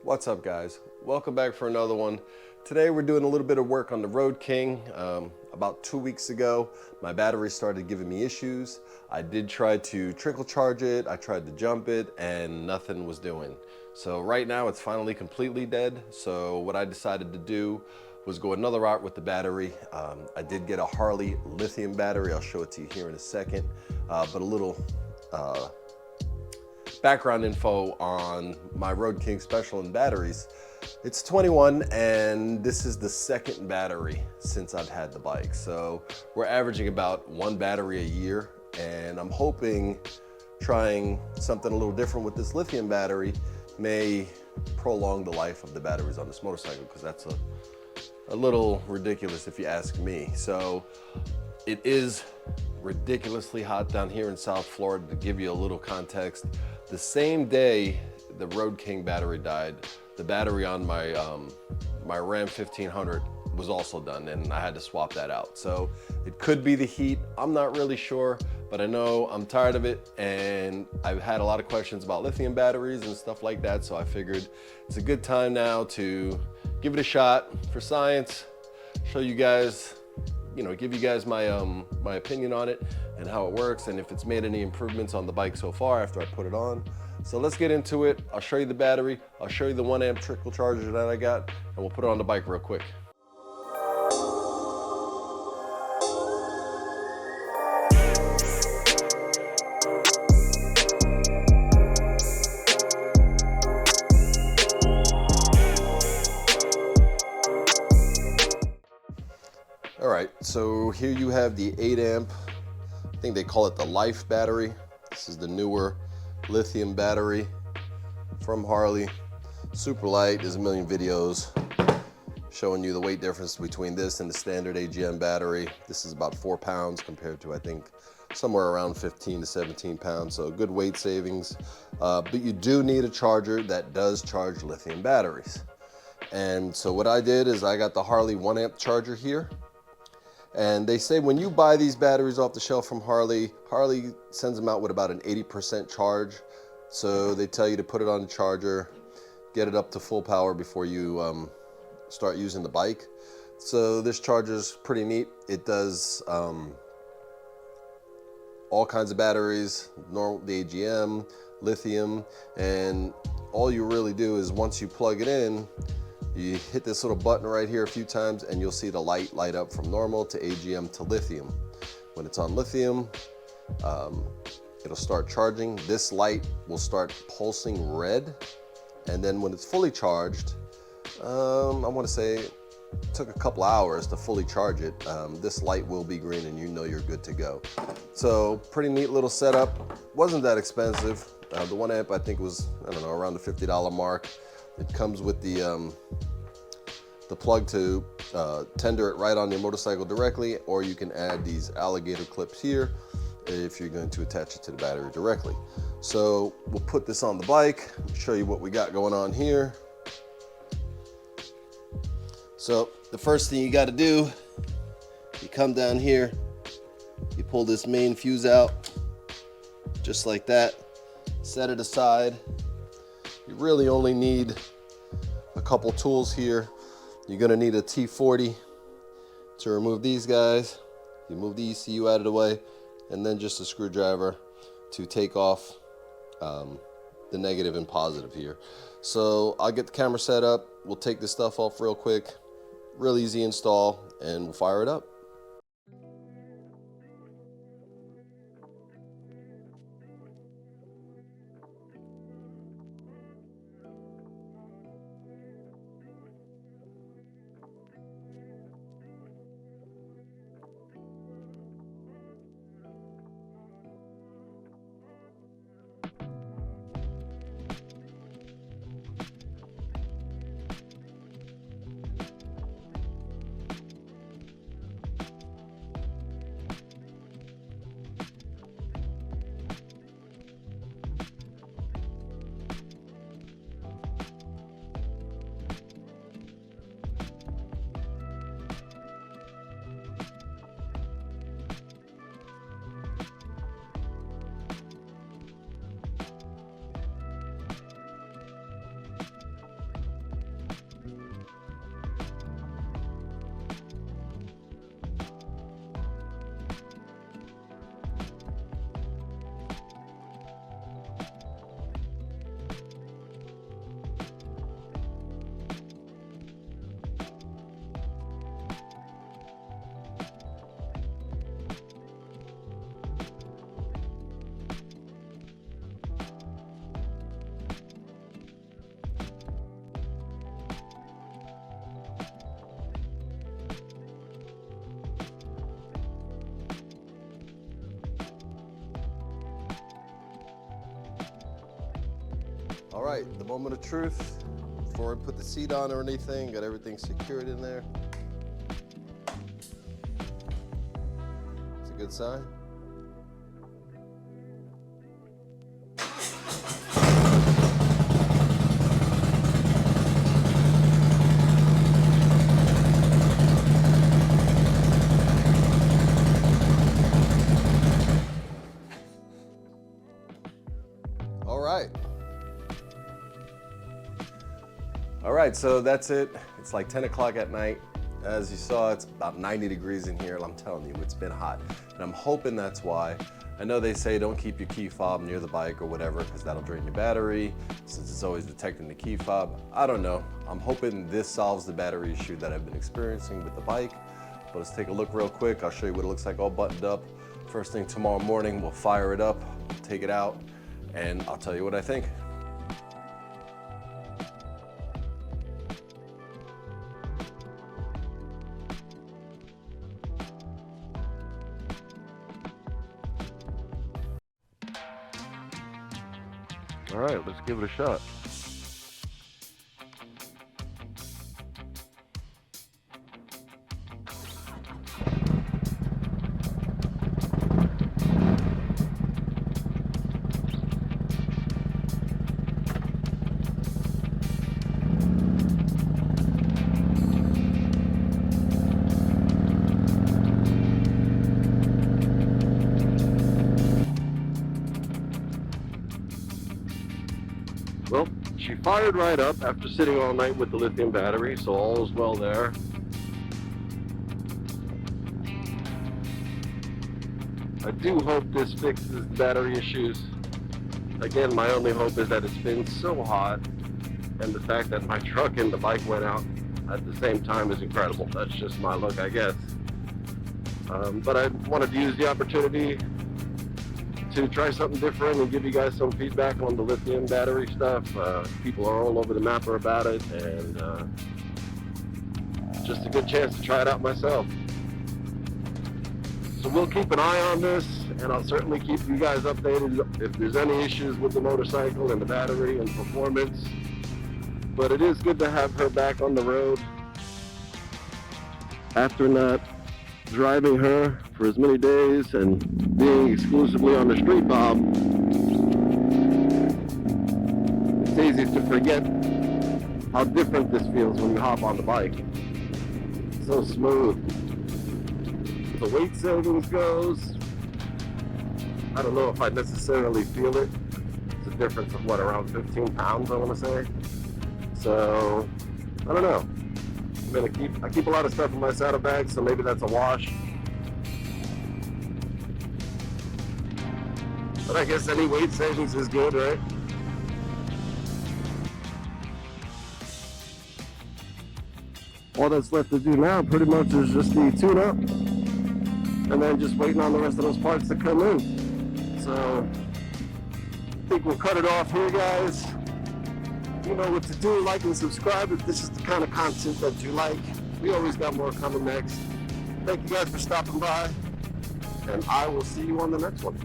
What's up, guys? Welcome back for another one. Today we're doing a little bit of work on the Road King. About 2 weeks ago, my battery started giving me issues. I did try to trickle charge it, I tried to jump it, and nothing was doing. So right now it's finally completely dead. So what I decided to do was go another route with the battery. I did get a Harley Lithium Battery. I'll show it to you here in a second. But a little background info on my Road King Special in batteries. It's 21 and this is the second battery since I've had the bike. So we're averaging about one battery a year, and I'm hoping trying something a little different with this lithium battery may prolong the life of the batteries on this motorcycle, because that's a little ridiculous if you ask me. So it is ridiculously hot down here in South Florida. To give you a little context, the same day the Road King battery died, the battery on my my Ram 1500 was also done, and I had to swap that out. So it could be the heat. I'm not really sure, but I know I'm tired of it, and I've had a lot of questions about lithium batteries and stuff like that. So I figured it's a good time now to give it a shot for science, show you guys, give you guys my my opinion on it and how it works, and if it's made any improvements on the bike so far after I put it on. So let's get into it. I'll show you the battery, I'll show you the 1 amp trickle charger that I got, and we'll put it on the bike real quick. All right, so here you have the 8 amp, I think they call it the Life battery. This is the newer lithium battery from Harley. Super light. There's a million videos showing you the weight difference between this and the standard AGM battery. This is about 4 pounds compared to, I think, somewhere around 15 to 17 pounds. So good weight savings. But you do need a charger that does charge lithium batteries. And so what I did is I got the Harley 1 amp charger here. And they say when you buy these batteries off the shelf from Harley, Harley sends them out with about an 80% charge. So they tell you to put it on the charger, get it up to full power before you start using the bike. So this charger is pretty neat. It does all kinds of batteries, normal, the AGM, lithium, and all you really do is once you plug it in, you hit this little button right here a few times and you'll see the light up from normal to AGM to lithium. When it's on lithium, it'll start charging. This light will start pulsing red, and then when it's fully charged, I want to say it took a couple hours to fully charge it. This light will be green and you know you're good to go. So pretty neat little setup. Wasn't that expensive. The 1 amp I think was, I don't know, around the $50 mark. It comes with the plug to tender it right on your motorcycle directly, or you can add these alligator clips here if you're going to attach it to the battery directly. So we'll put this on the bike, show you what we got going on here. So the first thing you got to do, you come down here, you pull this main fuse out just like that, set it aside. You really only need a couple tools here. You're gonna need a T40 to remove these guys. You move the ECU out of the way, and then just a screwdriver to take off the negative and positive here. So I'll get the camera set up. We'll take this stuff off real quick. Real easy install, and we'll fire it up. All right, the moment of truth. Before I put the seat on or anything, got everything secured in there. It's a good sign. All right, so that's it. It's like 10 o'clock at night. As you saw, it's about 90 degrees in here. I'm telling you, it's been hot. And I'm hoping that's why. I know they say don't keep your key fob near the bike or whatever, because that'll drain your battery, since it's always detecting the key fob. I don't know. I'm hoping this solves the battery issue that I've been experiencing with the bike. But let's take a look real quick. I'll show you what it looks like all buttoned up. First thing tomorrow morning, we'll fire it up, take it out, and I'll tell you what I think. All right, let's give it a shot. Well, she fired right up after sitting all night with the lithium battery, so all is well there. I do hope this fixes battery issues. Again, my only hope is that it's been so hot, and the fact that my truck and the bike went out at the same time is incredible. That's just my luck, I guess. But I wanted to use the opportunity to try something different and give you guys some feedback on the lithium battery stuff. People are all over the map about it, and just a good chance to try it out myself. So we'll keep an eye on this, and I'll certainly keep you guys updated if there's any issues with the motorcycle and the battery and performance. But it is good to have her back on the road after not driving her for as many days and being exclusively on the street, Bob. It's easy to forget how different this feels when you hop on the bike. It's so smooth. The weight savings goes, I don't know if I necessarily feel it. It's a difference of what, around 15 pounds, I want to say. So, I don't know. I keep a lot of stuff in my saddlebag, so maybe that's a wash. But I guess any weight savings is good, right? All that's left to do now pretty much is just the tune-up, and then just waiting on the rest of those parts to come in. So, I think we'll cut it off here, guys. You know what to do. Like and subscribe if this is the kind of content that you like. We always got more coming next. Thank you guys for stopping by, and I will see you on the next one.